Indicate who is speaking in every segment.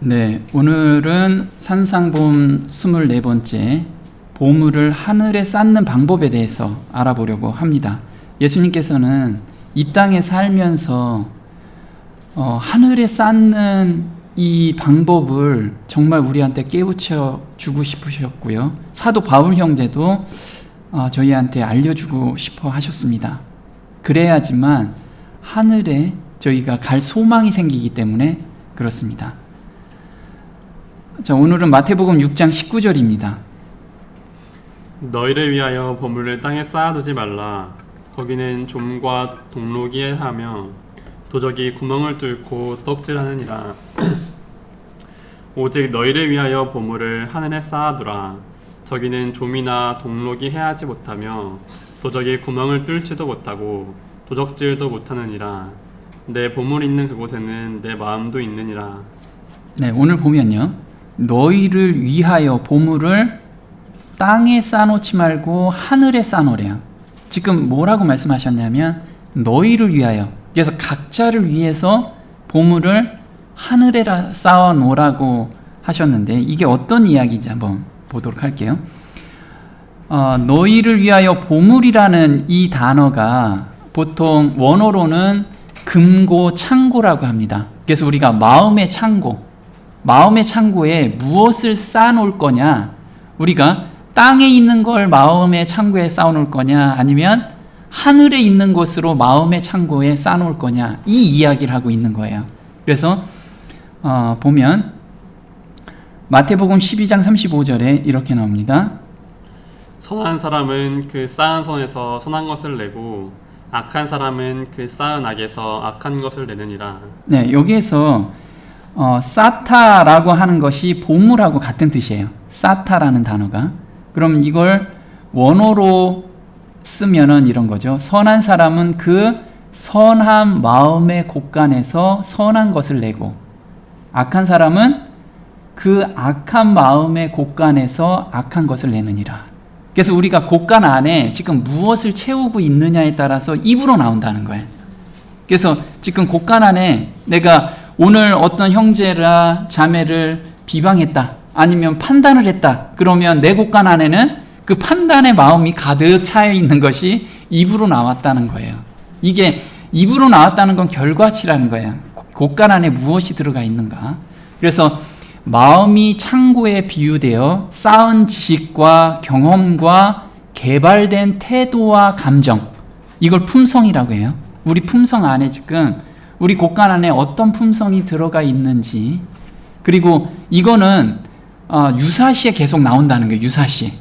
Speaker 1: 네, 오늘은 산상보험 24번째 보물을 하늘에 쌓는 방법에 대해서 알아보려고 합니다. 예수님께서는 이 땅에 살면서 하늘에 쌓는 이 방법을 정말 우리한테 깨우쳐 주고 싶으셨고요. 사도 바울 형제도 저희한테 알려주고 싶어 하셨습니다. 그래야지만 하늘에 저희가 갈 소망이 생기기 때문에 그렇습니다. 자, 오늘은 마태복음 6장 19절입니다.
Speaker 2: 너희를 위하여 보물을 땅에 쌓아두지 말라. 거기는 좀과 동록이 하며 도적이 구멍을 뚫고 도둑질하느니라. 오직 너희를 위하여 보물을 하늘에 쌓아두라. 저기는 좀이나 동록이 해하지 못하며 도적이 구멍을 뚫지도 못하고 도적질도 못하느니라. 내 보물 있는 그곳에는 내 마음도 있느니라.
Speaker 1: 네, 오늘 보면요, 너희를 위하여 보물을 땅에 쌓아놓지 말고 하늘에 쌓아놓으래요. 지금 뭐라고 말씀하셨냐면 너희를 위하여, 그래서 각자를 위해서 보물을 하늘에 쌓아놓으라고 하셨는데, 이게 어떤 이야기인지 한번 보도록 할게요. 너희를 위하여 보물이라는 이 단어가 보통 원어로는 금고 창고라고 합니다. 그래서 우리가 마음의 창고에 무엇을 쌓아놓을 거냐, 우리가 땅에 있는 걸 마음의 창고에 쌓아놓을 거냐, 아니면 하늘에 있는 곳으로 마음의 창고에 쌓아놓을 거냐, 이 이야기를 하고 있는 거예요. 그래서 보면 마태복음 12장 35절에 이렇게 나옵니다.
Speaker 2: 선한 사람은 그 쌓은 선에서 선한 것을 내고 악한 사람은 그 쌓은 악에서 악한 것을 내느니라. 네,
Speaker 1: 여기에서 사타라고 하는 것이 보물하고 같은 뜻이에요. 사타라는 단어가. 그럼 이걸 원어로 쓰면은 이런 거죠. 선한 사람은 그 선한 마음의 곳간에서 선한 것을 내고, 악한 사람은 그 악한 마음의 곳간에서 악한 것을 내느니라. 그래서 우리가 곳간 안에 지금 무엇을 채우고 있느냐에 따라서 입으로 나온다는 거예요. 그래서 지금 곳간 안에 내가 오늘 어떤 형제라 자매를 비방했다, 아니면 판단을 했다, 그러면 내 곳간 안에는 그 판단의 마음이 가득 차여 있는 것이 입으로 나왔다는 거예요. 이게 입으로 나왔다는 건 결과치라는 거예요. 곳간 안에 무엇이 들어가 있는가. 그래서 마음이 창고에 비유되어 쌓은 지식과 경험과 개발된 태도와 감정, 이걸 품성이라고 해요. 우리 품성 안에 지금 우리 곳간 안에 어떤 품성이 들어가 있는지, 그리고 이거는 유사시에 계속 나온다는 거예요. 유사시.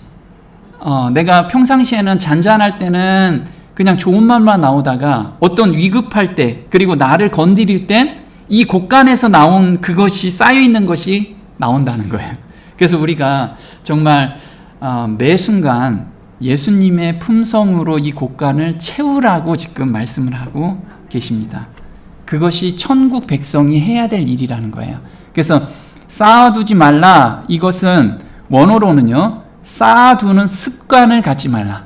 Speaker 1: 내가 평상시에는 잔잔할 때는 그냥 좋은 말만 나오다가 어떤 위급할 때, 그리고 나를 건드릴 땐 이 곳간에서 나온 그것이 쌓여있는 것이 나온다는 거예요. 그래서 우리가 정말 매 순간 예수님의 품성으로 이 곳간을 채우라고 지금 말씀을 하고 계십니다. 그것이 천국 백성이 해야 될 일이라는 거예요. 그래서 쌓아두지 말라, 이것은 원어로는요, 쌓아두는 습관을 갖지 말라.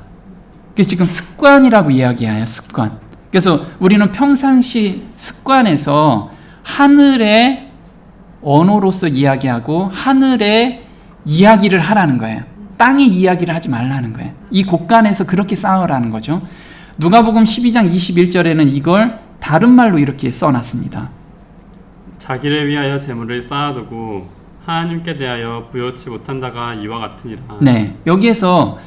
Speaker 1: 그래서 지금 습관이라고 이야기해요. 습관. 그래서 우리는 평상시 습관에서 하늘의 언어로서 이야기하고 하늘의 이야기를 하라는 거예요. 땅의 이야기를 하지 말라는 거예요. 이 곳간에서 그렇게 쌓으라는 거죠. 누가복음 12장 21절에는 이걸 다른 말로 이렇게 써놨습니다.
Speaker 2: 자기를 위하여 재물을 쌓아두고 하나님께 대하여 부여치 못한 자가 이와 같으니라.
Speaker 1: 네, 여기에서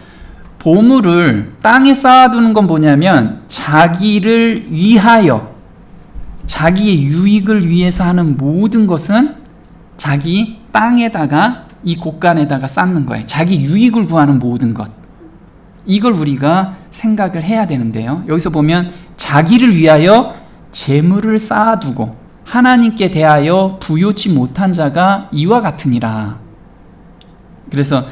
Speaker 1: 보물을 땅에 쌓아두는 건 뭐냐면 자기를 위하여, 자기의 유익을 위해서 하는 모든 것은 자기 땅에다가, 이 곳간에다가 쌓는 거예요. 자기 유익을 구하는 모든 것, 이걸 우리가 생각을 해야 되는데요, 여기서 보면 자기를 위하여 재물을 쌓아두고 하나님께 대하여 부요치 못한 자가 이와 같으니라. 그래서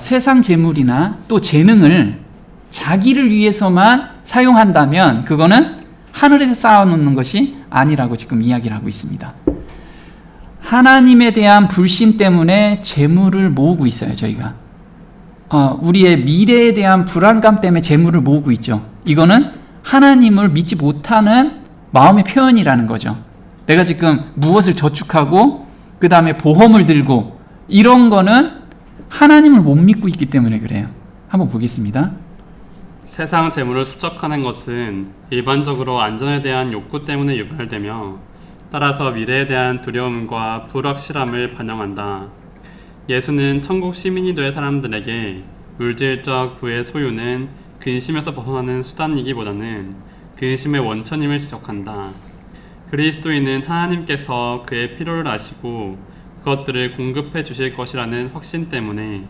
Speaker 1: 세상 재물이나 또 재능을 자기를 위해서만 사용한다면 그거는 하늘에 쌓아놓는 것이 아니라고 지금 이야기를 하고 있습니다. 하나님에 대한 불신 때문에 재물을 모으고 있어요. 저희가 우리의 미래에 대한 불안감 때문에 재물을 모으고 있죠. 이거는 하나님을 믿지 못하는 마음의 표현이라는 거죠. 내가 지금 무엇을 저축하고 그 다음에 보험을 들고 이런 거는 하나님을 못 믿고 있기 때문에 그래요. 한번 보겠습니다.
Speaker 2: 세상 재물을 수적하는 것은 일반적으로 안전에 대한 욕구 때문에 유발되며 따라서 미래에 대한 두려움과 불확실함을 반영한다. 예수는 천국 시민이 될 사람들에게 물질적 부의 소유는 근심에서 벗어나는 수단이기보다는 근심의 원천임을 지적한다. 그리스도인은 하나님께서 그의 필요를 아시고 그것들을 공급해 주실 것이라는 확신 때문에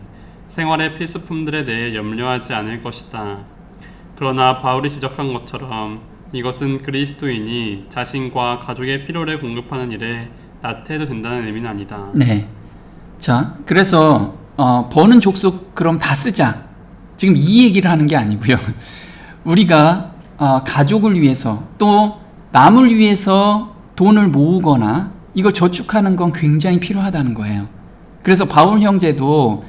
Speaker 2: 생활의 필수품들에 대해 염려하지 않을 것이다. 그러나 바울이 지적한 것처럼 이것은 그리스도인이 자신과 가족의 필요를 공급하는 일에 나태해도 된다는 의미는 아니다.
Speaker 1: 네. 자, 그래서 버는 족속 그럼 다 쓰자. 지금 이 얘기를 하는 게 아니고요. 우리가 가족을 위해서 또 남을 위해서 돈을 모으거나 이걸 저축하는 건 굉장히 필요하다는 거예요. 그래서 바울 형제도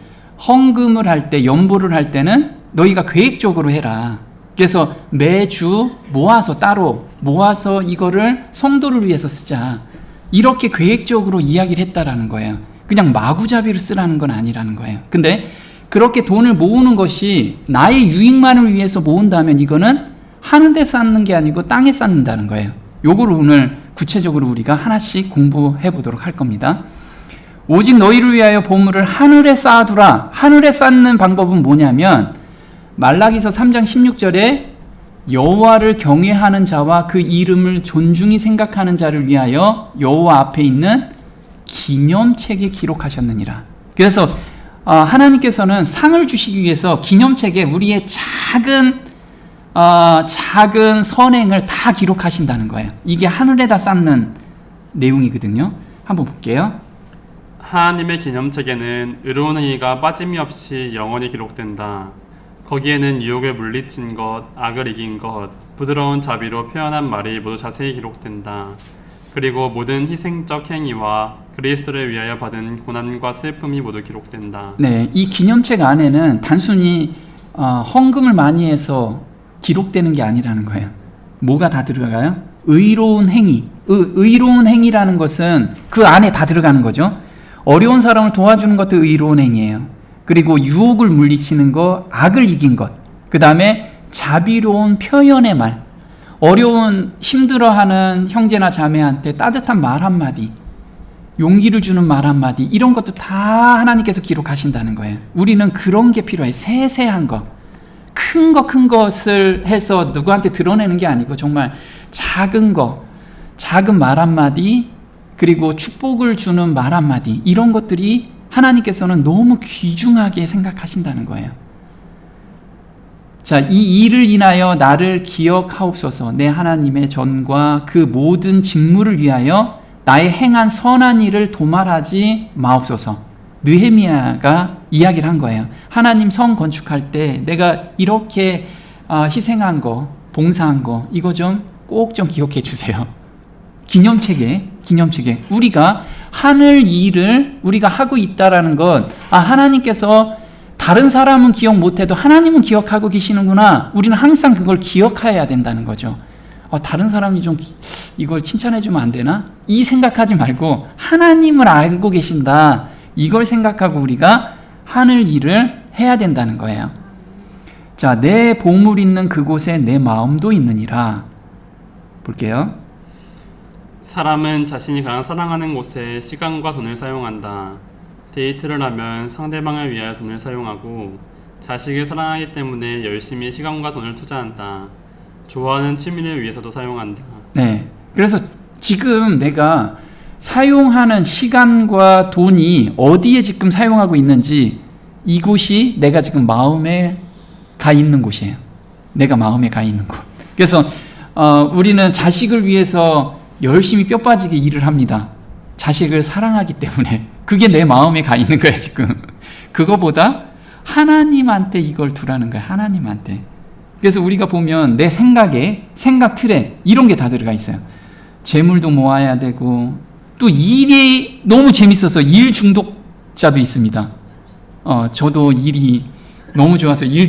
Speaker 1: 헌금을 할 때, 연보를 할 때는 너희가 계획적으로 해라. 그래서 매주 모아서 따로 모아서 이거를 성도를 위해서 쓰자. 이렇게 계획적으로 이야기를 했다라는 거예요. 그냥 마구잡이로 쓰라는 건 아니라는 거예요. 근데 그렇게 돈을 모으는 것이 나의 유익만을 위해서 모은다면 이거는 하늘에 쌓는 게 아니고 땅에 쌓는다는 거예요. 요거를 오늘 구체적으로 우리가 하나씩 공부해 보도록 할 겁니다. 오직 너희를 위하여 보물을 하늘에 쌓아두라. 하늘에 쌓는 방법은 뭐냐면 말라기서 3장 16절에 여호와를 경외하는 자와 그 이름을 존중히 생각하는 자를 위하여 여호와 앞에 있는 기념책에 기록하셨느니라. 그래서 하나님께서는 상을 주시기 위해서 기념책에 우리의 작은 선행을 다 기록하신다는 거예요. 이게 하늘에다 쌓는 내용이거든요. 한번 볼게요.
Speaker 2: 하나님의 기념책에는 의로운 행위가 빠짐이 없이 영원히 기록된다. 거기에는 유혹을 물리친 것, 악을 이긴 것, 부드러운 자비로 표현한 말이 모두 자세히 기록된다. 그리고 모든 희생적 행위와 그리스도를 위하여 받은 고난과 슬픔이 모두 기록된다.
Speaker 1: 네, 이 기념책 안에는 단순히 헌금을 많이 해서 기록되는 게 아니라는 거예요. 뭐가 다 들어가요? 의로운 행위. 의로운 행위라는 것은 그 안에 다 들어가는 거죠. 어려운 사람을 도와주는 것도 의로운 행위예요. 그리고 유혹을 물리치는 것, 악을 이긴 것. 그 다음에 자비로운 표현의 말. 어려운 힘들어하는 형제나 자매한테 따뜻한 말 한마디, 용기를 주는 말 한마디, 이런 것도 다 하나님께서 기록하신다는 거예요. 우리는 그런 게 필요해요. 세세한 거. 큰 것을 해서 누구한테 드러내는 게 아니고 정말 작은 거, 작은 말 한마디, 그리고 축복을 주는 말 한마디, 이런 것들이 하나님께서는 너무 귀중하게 생각하신다는 거예요. 자, 이 일을 인하여 나를 기억하옵소서. 내 하나님의 전과 그 모든 직무를 위하여 나의 행한 선한 일을 도말하지 마옵소서. 느헤미야가 이야기를 한 거예요. 하나님 성 건축할 때 내가 이렇게 희생한 거, 봉사한 거, 이거 좀 꼭 좀 기억해 주세요. 기념책에 우리가 하늘 일을 우리가 하고 있다라는 건 하나님께서 다른 사람은 기억 못해도 하나님은 기억하고 계시는구나. 우리는 항상 그걸 기억해야 된다는 거죠. 다른 사람이 좀 이걸 칭찬해주면 안 되나? 이 생각하지 말고 하나님을 알고 계신다. 이걸 생각하고 우리가 하늘 일을 해야 된다는 거예요. 자, 내 보물 있는 그곳에 내 마음도 있느니라. 볼게요.
Speaker 2: 사람은 자신이 가장 사랑하는 곳에 시간과 돈을 사용한다. 데이트를 하면 상대방을 위하여 돈을 사용하고 자식을 사랑하기 때문에 열심히 시간과 돈을 투자한다. 좋아하는 취미를 위해서도 사용한다.
Speaker 1: 네. 그래서 지금 내가 사용하는 시간과 돈이 어디에 지금 사용하고 있는지 이곳이 내가 지금 마음에 가 있는 곳이에요. 내가 마음에 가 있는 곳. 그래서 우리는 자식을 위해서 열심히 뼈 빠지게 일을 합니다. 자식을 사랑하기 때문에. 그게 내 마음에 가 있는 거야 지금. 그거보다 하나님한테 이걸 두라는 거야. 하나님한테. 그래서 우리가 보면 내 생각 틀에 이런 게 다 들어가 있어요. 재물도 모아야 되고 또 일이 너무 재밌어서 일 중독자도 있습니다. 저도 일이 너무 좋아서 일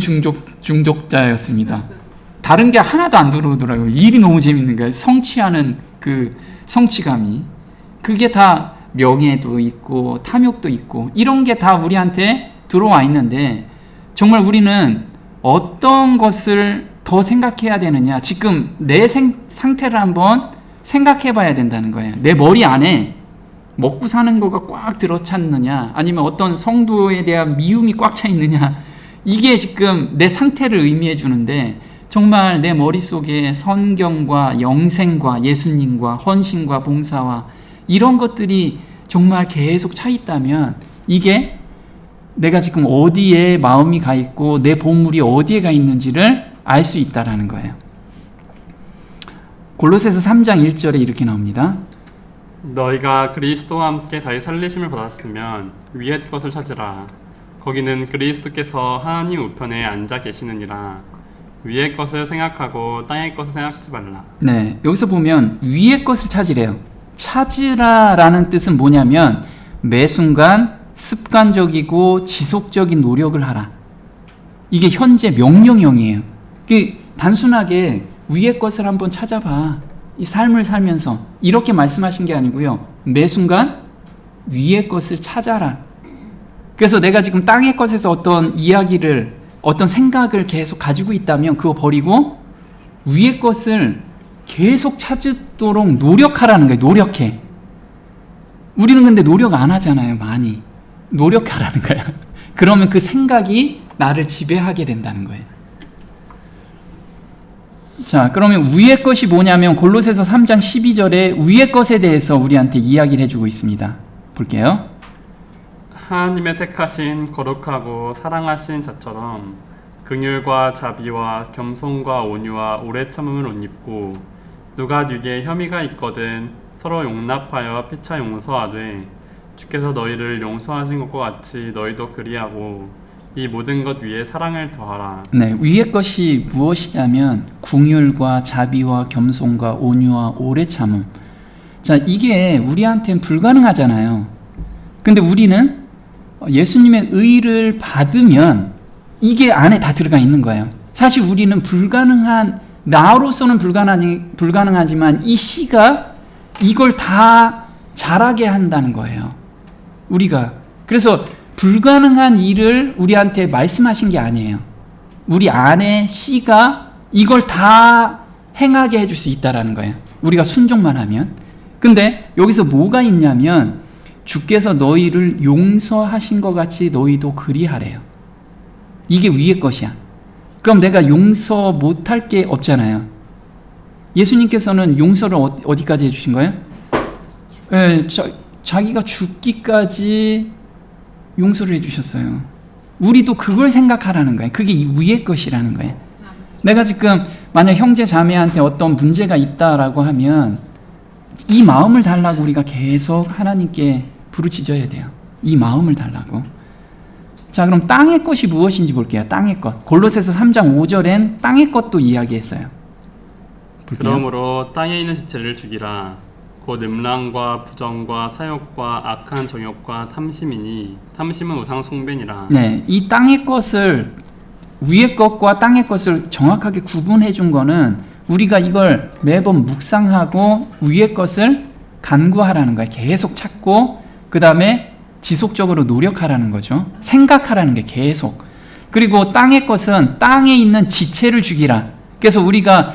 Speaker 1: 중독자였습니다. 다른 게 하나도 안 들어오더라고요. 일이 너무 재밌는 거예요. 성취하는 그 성취감이. 그게 다 명예도 있고 탐욕도 있고 이런 게 다 우리한테 들어와 있는데 정말 우리는 어떤 것을 더 생각해야 되느냐? 지금 내 상태를 한번 생각해 봐야 된다는 거예요. 내 머리 안에 먹고 사는 거가 꽉 들어찼느냐, 아니면 어떤 성도에 대한 미움이 꽉 차 있느냐, 이게 지금 내 상태를 의미해 주는데 정말 내 머릿속에 성경과 영생과 예수님과 헌신과 봉사와 이런 것들이 정말 계속 차 있다면 이게 내가 지금 어디에 마음이 가 있고 내 보물이 어디에 가 있는지를 알 수 있다라는 거예요. 골로새서 3장 1절에 이렇게 나옵니다.
Speaker 2: 너희가 그리스도와 함께 다시 살리심을 받았으면 위의 것을 찾으라. 거기는 그리스도께서 하나님 우편에 앉아 계시느니라. 위의 것을 생각하고 땅의 것을 생각지 말라.
Speaker 1: 네, 여기서 보면 위의 것을 찾으래요. 찾으라라는 뜻은 뭐냐면 매 순간 습관적이고 지속적인 노력을 하라. 이게 현재 명령형이에요. 단순하게 위의 것을 한번 찾아봐. 이 삶을 살면서 이렇게 말씀하신 게 아니고요. 매 순간 위의 것을 찾아라. 그래서 내가 지금 땅의 것에서 어떤 이야기를, 어떤 생각을 계속 가지고 있다면 그거 버리고 위의 것을 계속 찾도록 노력하라는 거예요. 노력해. 우리는 근데 노력 안 하잖아요. 많이. 노력하라는 거예요. 그러면 그 생각이 나를 지배하게 된다는 거예요. 자, 그러면 위의 것이 뭐냐면 골로새서 3장 12절에 위의 것에 대해서 우리한테 이야기를 해주고 있습니다. 볼게요.
Speaker 2: 하나님의 택하신 거룩하고 사랑하신 자처럼 긍휼과 자비와 겸손과 온유와 오래 참음을 옷 입고 누가 네게 혐의가 있거든 서로 용납하여 피차 용서하되 주께서 너희를 용서하신 것과 같이 너희도 그리하고 이 모든 것 위에 사랑을 더하라.
Speaker 1: 네, 위의 것이 무엇이냐면 긍휼과 자비와 겸손과 온유와 오래 참음. 자, 이게 우리한테는 불가능하잖아요. 근데 우리는 예수님의 의를 받으면 이게 안에 다 들어가 있는 거예요. 사실 우리는 나로서는 불가능하지만 이 씨가 이걸 다 잘하게 한다는 거예요. 우리가. 그래서 불가능한 일을 우리한테 말씀하신 게 아니에요. 우리 안에 씨가 이걸 다 행하게 해줄 수 있다라는 거예요. 우리가 순종만 하면. 근데 여기서 뭐가 있냐면 주께서 너희를 용서하신 것 같이 너희도 그리하래요. 이게 위의 것이야. 그럼 내가 용서 못할 게 없잖아요. 예수님께서는 용서를 어디까지 해주신 거예요? 자기가 죽기까지 용서를 해주셨어요. 우리도 그걸 생각하라는 거예요. 그게 위의 것이라는 거예요. 내가 지금 만약 형제 자매한테 어떤 문제가 있다라고 하면 이 마음을 달라고 우리가 계속 하나님께 부르짖어야 돼요. 이 마음을 달라고. 자, 그럼 땅의 것이 무엇인지 볼게요. 땅의 것. 골로새서 3장 5절엔 땅의 것도 이야기했어요. 볼게요.
Speaker 2: 그러므로 땅에 있는 지체를 죽이라. 곧 음란과 부정과 사욕과 악한 정욕과 탐심이니 탐심은 우상 숭배니라.
Speaker 1: 네, 이 땅의 것을, 위의 것과 땅의 것을 정확하게 구분해 준 거는 우리가 이걸 매번 묵상하고 위의 것을 간구하라는 거예요. 계속 찾고 그 다음에 지속적으로 노력하라는 거죠. 생각하라는 게 계속. 그리고 땅의 것은 땅에 있는 지체를 죽이라. 그래서 우리가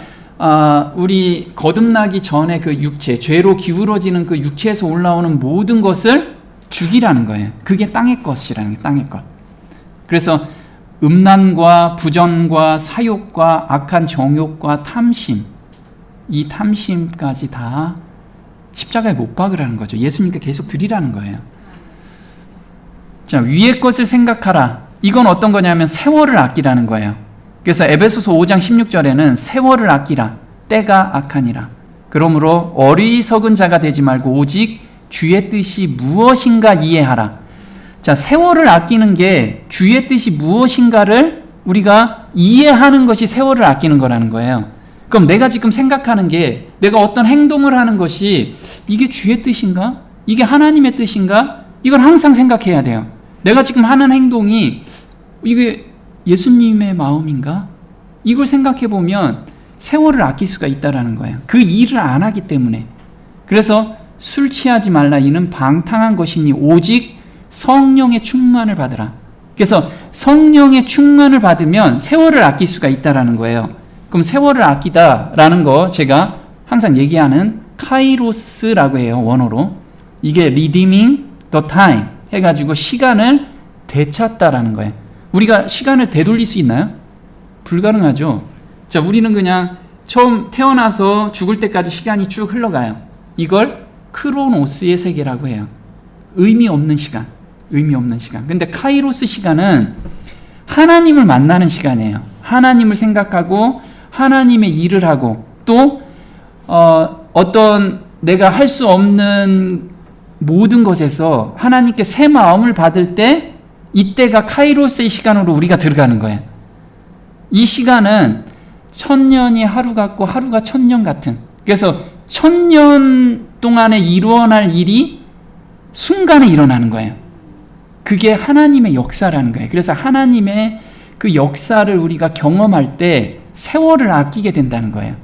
Speaker 1: 우리 거듭나기 전에 그 육체, 죄로 기울어지는 그 육체에서 올라오는 모든 것을 죽이라는 거예요. 그게 땅의 것이라는 게 땅의 것. 그래서 음란과 부전과 사욕과 악한 정욕과 탐심, 이 탐심까지 다 십자가에 못 박으라는 거죠. 예수님께 계속 드리라는 거예요. 자, 위의 것을 생각하라. 이건 어떤 거냐면 세월을 아끼라는 거예요. 그래서 에베소서 5장 16절에는 세월을 아끼라. 때가 악하니라. 그러므로 어리석은 자가 되지 말고 오직 주의 뜻이 무엇인가 이해하라. 자, 세월을 아끼는 게 주의 뜻이 무엇인가를 우리가 이해하는 것이 세월을 아끼는 거라는 거예요. 그럼 내가 지금 생각하는 게, 내가 어떤 행동을 하는 것이 이게 주의 뜻인가? 이게 하나님의 뜻인가? 이걸 항상 생각해야 돼요. 내가 지금 하는 행동이 이게 예수님의 마음인가? 이걸 생각해 보면 세월을 아낄 수가 있다라는 거예요. 그 일을 안 하기 때문에. 그래서 술 취하지 말라. 이는 방탕한 것이니 오직 성령의 충만을 받으라. 그래서 성령의 충만을 받으면 세월을 아낄 수가 있다라는 거예요. 그럼 세월을 아끼다라는 거 제가 항상 얘기하는 카이로스라고 해요. 원어로. 이게 redeeming the time 해가지고 시간을 되찾다라는 거예요. 우리가 시간을 되돌릴 수 있나요? 불가능하죠. 자, 우리는 그냥 처음 태어나서 죽을 때까지 시간이 쭉 흘러가요. 이걸 크로노스의 세계라고 해요. 의미 없는 시간. 의미 없는 시간. 근데 카이로스 시간은 하나님을 만나는 시간이에요. 하나님을 생각하고 하나님의 일을 하고 또 어떤 내가 할 수 없는 모든 것에서 하나님께 새 마음을 받을 때 이때가 카이로스의 시간으로 우리가 들어가는 거예요. 이 시간은 1000년이 하루 같고 하루가 1000년 같은. 그래서 1000년 동안에 일어날 일이 순간에 일어나는 거예요. 그게 하나님의 역사라는 거예요. 그래서 하나님의 그 역사를 우리가 경험할 때 세월을 아끼게 된다는 거예요.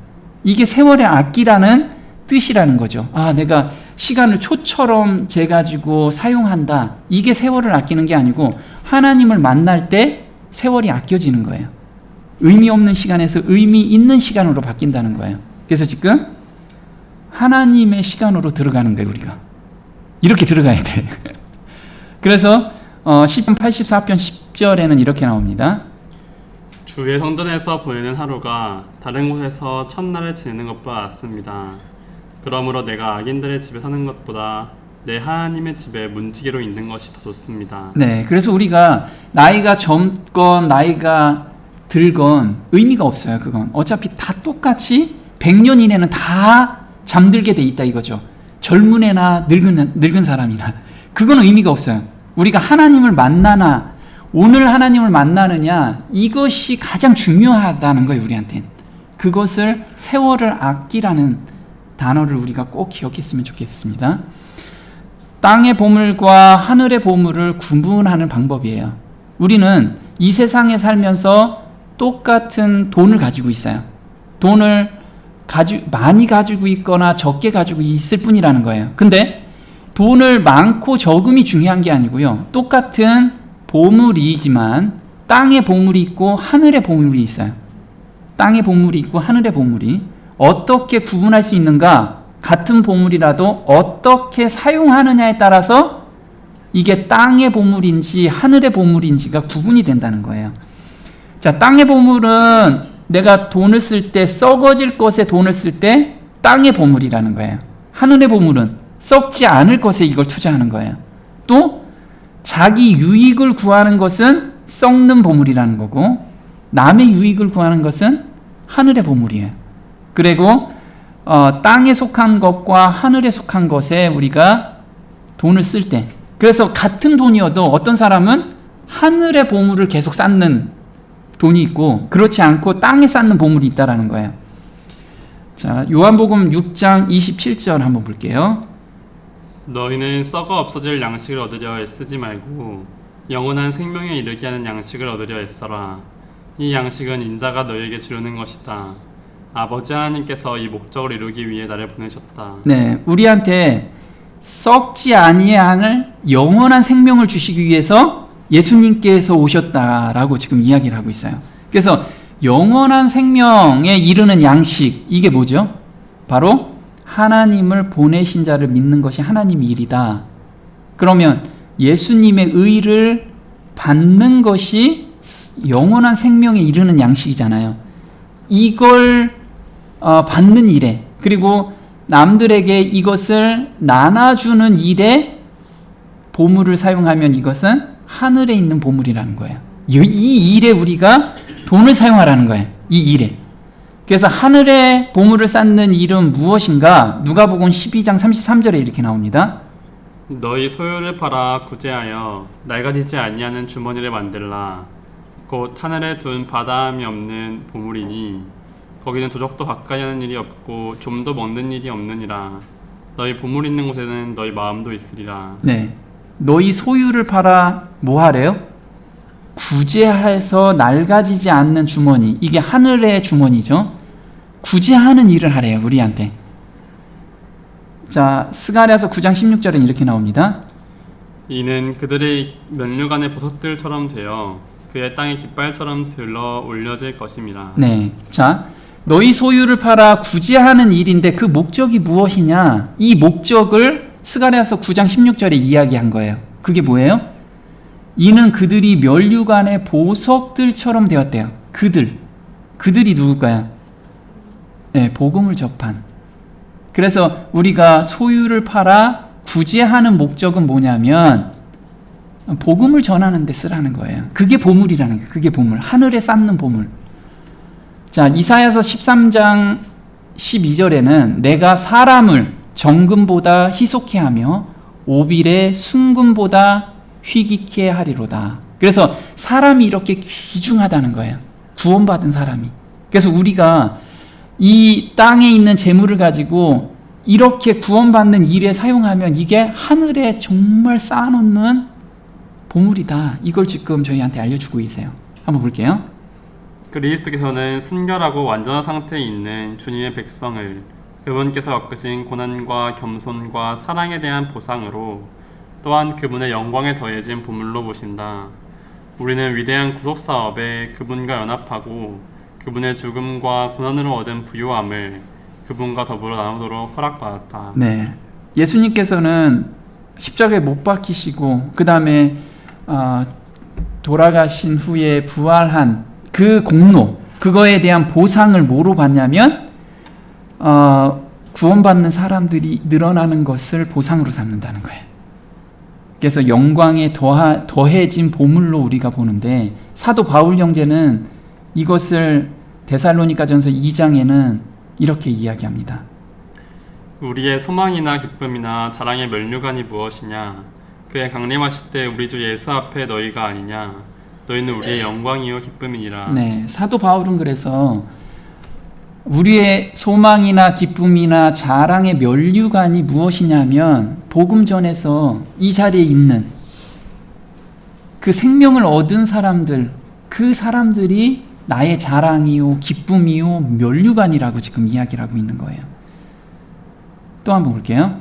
Speaker 1: 이게 세월을 아끼라는 뜻이라는 거죠. 아, 내가 시간을 초처럼 재가지고 사용한다. 이게 세월을 아끼는 게 아니고 하나님을 만날 때 세월이 아껴지는 거예요. 의미 없는 시간에서 의미 있는 시간으로 바뀐다는 거예요. 그래서 지금 하나님의 시간으로 들어가는 거예요, 우리가. 이렇게 들어가야 돼. 그래서 시편 84편 10절에는 이렇게 나옵니다.
Speaker 2: 주의 성전에서 보내는 하루가 다른 곳에서 첫날을 지내는 것보다 낫습니다. 그러므로 내가 악인들의 집에 사는 것보다 내 하나님의 집에 문지기로 있는 것이 더 좋습니다.
Speaker 1: 네, 그래서 우리가 나이가 젊건 나이가 들건 의미가 없어요. 그건 어차피 다 똑같이 100년 이내는 다 잠들게 돼 있다 이거죠. 젊은 애나 늙은 사람이나 그건 의미가 없어요. 우리가 하나님을 만나나 오늘 하나님을 만나느냐 이것이 가장 중요하다는 거예요. 우리한테는 그것을 세월을 아끼라는 단어를 우리가 꼭 기억했으면 좋겠습니다. 땅의 보물과 하늘의 보물을 구분하는 방법이에요. 우리는 이 세상에 살면서 똑같은 돈을 가지고 있어요. 돈을 많이 가지고 있거나 적게 가지고 있을 뿐이라는 거예요. 근데 돈을 많고 적음이 중요한 게 아니고요. 똑같은 보물이지만 땅의 보물이 있고 하늘의 보물이 있어요. 땅의 보물이 있고 하늘의 보물이 어떻게 구분할 수 있는가? 같은 보물이라도 어떻게 사용하느냐에 따라서 이게 땅의 보물인지 하늘의 보물인지가 구분이 된다는 거예요. 자, 땅의 보물은 내가 돈을 쓸 때 썩어질 것에 돈을 쓸 때 땅의 보물이라는 거예요. 하늘의 보물은 썩지 않을 것에 이걸 투자하는 거예요. 또 자기 유익을 구하는 것은 썩는 보물이라는 거고 남의 유익을 구하는 것은 하늘의 보물이에요. 그리고 땅에 속한 것과 하늘에 속한 것에 우리가 돈을 쓸 때 그래서 같은 돈이어도 어떤 사람은 하늘의 보물을 계속 쌓는 돈이 있고 그렇지 않고 땅에 쌓는 보물이 있다라는 거예요. 자, 요한복음 6장 27절 한번 볼게요.
Speaker 2: 너희는 썩어 없어질 양식을 얻으려 애쓰지 말고 영원한 생명에 이르게 하는 양식을 얻으려 애써라. 이 양식은 인자가 너희에게 주려는 것이다. 아버지 하나님께서 이 목적을 이루기 위해 나를 보내셨다. 네,
Speaker 1: 우리한테 썩지 아니할 영원한 생명을 주시기 위해서 예수님께서 오셨다라고 지금 이야기를 하고 있어요. 그래서 영원한 생명에 이르는 양식, 이게 뭐죠? 바로 하나님을 보내신 자를 믿는 것이 하나님의 일이다. 그러면 예수님의 의를 받는 것이 영원한 생명에 이르는 양식이잖아요. 이걸 받는 일에 그리고 남들에게 이것을 나눠주는 일에 보물을 사용하면 이것은 하늘에 있는 보물이라는 거예요. 이 일에 우리가 돈을 사용하라는 거예요. 이 일에. 그래서 하늘에 보물을 쌓는 일은 무엇인가? 누가복음 12장 33절에 이렇게 나옵니다.
Speaker 2: 너희 소유를 팔아 구제하여 낡아지지 아니하는 주머니를 만들라. 곧 하늘에 둔 바다함이 없는 보물이니 거기는 도적도 가까이 하는 일이 없고 좀도 먹는 일이 없느니라. 너희 보물 있는 곳에는 너희 마음도 있으리라. 네,
Speaker 1: 너희 소유를 팔아 뭐 하래요? 구제해서 낡아지지 않는 주머니. 이게 하늘의 주머니죠. 구제하는 일을 하래요, 우리한테. 자, 스가랴서 9장 16절은 이렇게 나옵니다.
Speaker 2: 이는 그들의 면류관의 보석들처럼 되어 그의 땅의 깃발처럼 들러 올려질 것임이라.
Speaker 1: 네. 자, 너희 소유를 팔아 구제하는 일인데 그 목적이 무엇이냐? 이 목적을 스가랴서 9장 16절에 이야기한 거예요. 그게 뭐예요? 이는 그들이 면류관의 보석들처럼 되었대요. 그들이 누굴까요? 네, 복음을 접한. 그래서 우리가 소유를 팔아 구제하는 목적은 뭐냐면 복음을 전하는 데 쓰라는 거예요. 그게 보물이라는 거예요. 그게 보물. 하늘에 쌓는 보물. 자, 이사야서 13장 12절에는 내가 사람을 정금보다 희속케 하며 오빌의 순금보다 희귀케 하리로다. 그래서 사람이 이렇게 귀중하다는 거예요. 구원받은 사람이. 그래서 우리가 이 땅에 있는 재물을 가지고 이렇게 구원받는 일에 사용하면 이게 하늘에 정말 쌓아놓는 보물이다. 이걸 지금 저희한테 알려주고 계세요. 한번 볼게요.
Speaker 2: 그리스도께서는 순결하고 완전한 상태에 있는 주님의 백성을 그분께서 겪으신 고난과 겸손과 사랑에 대한 보상으로 또한 그분의 영광에 더해진 보물로 보신다. 우리는 위대한 구속사업에 그분과 연합하고 그분의 죽음과 고난으로 얻은 부요함을 그분과 더불어 나누도록 허락받았다.
Speaker 1: 네, 예수님께서는 십자가에 못 박히시고 그 다음에 돌아가신 후에 부활한 그 공로, 그거에 대한 보상을 뭐로 받냐면 구원받는 사람들이 늘어나는 것을 보상으로 삼는다는 거예요. 그래서 영광에 더해진 보물로 우리가 보는데 사도 바울 형제는 이것을 데살로니가전서 2장에는 이렇게 이야기합니다.
Speaker 2: 우리의 소망이나 기쁨이나 자랑의 면류관이 무엇이냐? 그의 강림하실 때 우리 주 예수 앞에 너희가 아니냐? 너희는 우리의 영광이요 기쁨이니라.
Speaker 1: 네, 사도 바울은 그래서 우리의 소망이나 기쁨이나 자랑의 면류관이 무엇이냐면 복음 전에서 이 자리에 있는 그 생명을 얻은 사람들, 그 사람들이 나의 자랑이요 기쁨이요 면류관이라고 지금 이야기를 하고 있는 거예요. 또 한번 볼게요.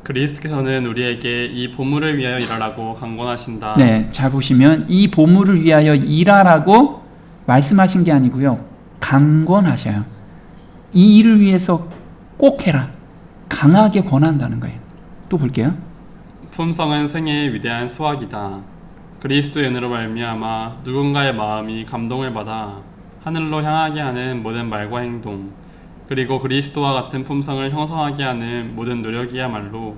Speaker 2: 그리스도께서는 우리에게 이 보물을 위하여 일하라고 강권하신다.
Speaker 1: 네, 잘 보시면 이 보물을 위하여 일하라고 말씀하신 게 아니고요. 강권하셔요. 이 일을 위해서 꼭 해라. 강하게 권한다는 거예요. 또 볼게요.
Speaker 2: 품성은 생애의 위대한 수확이다. 그리스도의 은혜로 말미암아 누군가의 마음이 감동을 받아 하늘로 향하게 하는 모든 말과 행동, 그리고 그리스도와 같은 품성을 형성하게 하는 모든 노력이야말로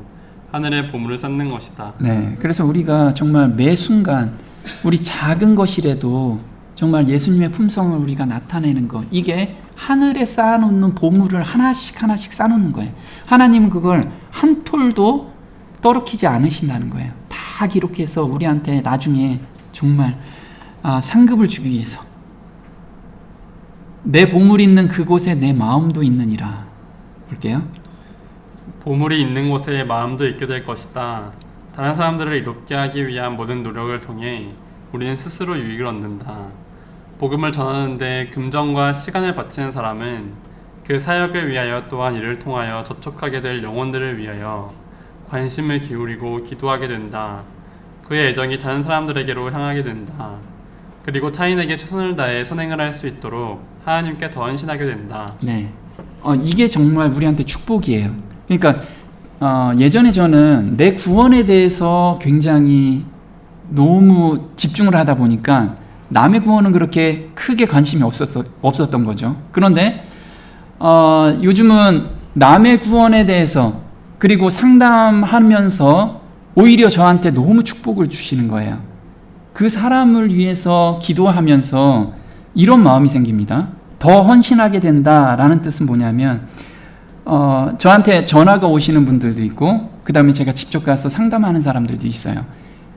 Speaker 2: 하늘의 보물을 쌓는 것이다.
Speaker 1: 네, 그래서 우리가 정말 매 순간 우리 작은 것이라도 정말 예수님의 품성을 우리가 나타내는 것, 이게 하늘에 쌓아놓는 보물을 하나씩 쌓아놓는 거예요. 하나님은 그걸 한 톨도 떨어뜨리지 않으신다는 거예요. 다 기록해서 우리한테 나중에 정말 상급을 주기 위해서. 내 보물이 있는 그곳에 내 마음도 있느니라. 볼게요.
Speaker 2: 보물이 있는 곳에 마음도 있게 될 것이다. 다른 사람들을 이롭게 하기 위한 모든 노력을 통해 우리는 스스로 유익을 얻는다. 복음을 전하는데 금전과 시간을 바치는 사람은 그 사역을 위하여 또한 이를 통하여 접촉하게 될 영혼들을 위하여 관심을 기울이고 기도하게 된다. 그의 애정이 다른 사람들에게로 향하게 된다. 그리고 타인에게 최선을 다해 선행을 할 수 있도록 하나님께 더 헌신하게 된다.
Speaker 1: 네, 이게 정말 우리한테 축복이에요. 그러니까 예전에 저는 내 구원에 대해서 굉장히 너무 집중을 하다 보니까 남의 구원은 그렇게 크게 관심이 없었던 거죠. 그런데 요즘은 남의 구원에 대해서 그리고 상담하면서 오히려 저한테 너무 축복을 주시는 거예요. 그 사람을 위해서 기도하면서 이런 마음이 생깁니다. 더 헌신하게 된다라는 뜻은 뭐냐면 저한테 전화가 오시는 분들도 있고 그 다음에 제가 직접 가서 상담하는 사람들도 있어요.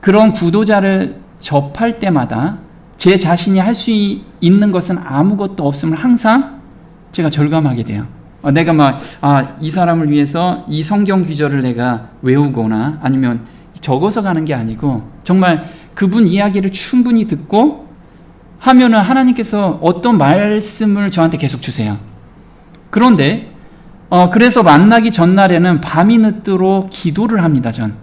Speaker 1: 그런 구도자를 접할 때마다 제 자신이 할 수 있는 것은 아무것도 없음을 항상 제가 절감하게 돼요. 내가 이 사람을 위해서 이 성경 구절을 내가 외우거나 아니면 적어서 가는 게 아니고 정말 그분 이야기를 충분히 듣고 하면은 하나님께서 어떤 말씀을 저한테 계속 주세요. 그런데 그래서 만나기 전날에는 밤이 늦도록 기도를 합니다, 전.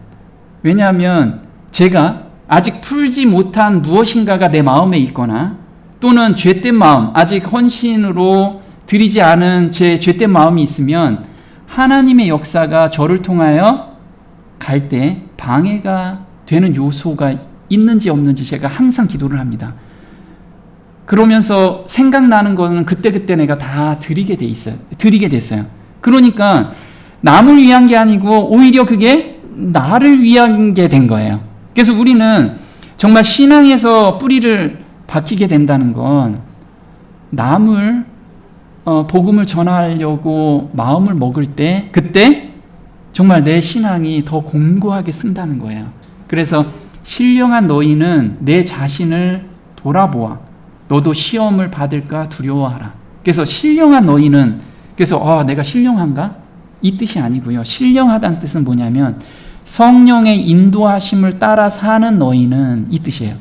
Speaker 1: 왜냐하면 제가 아직 풀지 못한 무엇인가가 내 마음에 있거나 또는 죄된 마음, 아직 헌신으로 드리지 않은 제 죄된 마음이 있으면 하나님의 역사가 저를 통하여 갈 때 방해가 되는 요소가 있는지 없는지 제가 항상 기도를 합니다. 그러면서 생각나는 거는 그때그때 내가 다 드리게 됐어요. 그러니까 남을 위한 게 아니고 오히려 그게 나를 위한 게 된 거예요. 그래서 우리는 정말 신앙에서 뿌리를 박히게 된다는 건 남을 복음을 전하려고 마음을 먹을 때 그때 정말 내 신앙이 더 공고하게 쓴다는 거예요. 그래서 신령한 너희는 내 자신을 돌아보아 너도 시험을 받을까 두려워하라. 그래서 신령한 너희는 그래서 내가 신령한가? 이 뜻이 아니고요. 신령하다는 뜻은 뭐냐면 성령의 인도하심을 따라 사는 너희는 이 뜻이에요.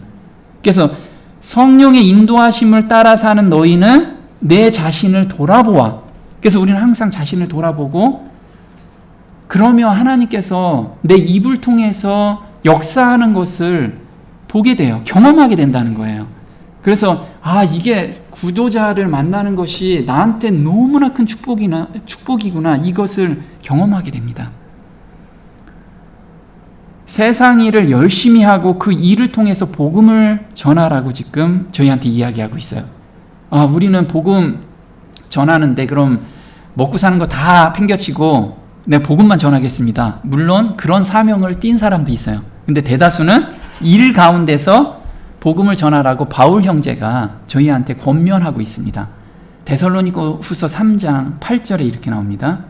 Speaker 1: 그래서 성령의 인도하심을 따라 사는 너희는 내 자신을 돌아보아. 그래서 우리는 항상 자신을 돌아보고 그러며 하나님께서 내 입을 통해서 역사하는 것을 보게 돼요. 경험하게 된다는 거예요. 그래서 이게 구도자를 만나는 것이 나한테 너무나 큰 축복이구나 이것을 경험하게 됩니다. 세상 일을 열심히 하고 그 일을 통해서 복음을 전하라고 지금 저희한테 이야기하고 있어요. 우리는 복음 전하는데 그럼 먹고 사는 거 다 팽겨치고 내가 복음만 전하겠습니다. 물론 그런 사명을 띈 사람도 있어요. 근데 대다수는 일 가운데서 복음을 전하라고 바울 형제가 저희한테 권면하고 있습니다. 데살로니가후서 3장 8절에 이렇게 나옵니다.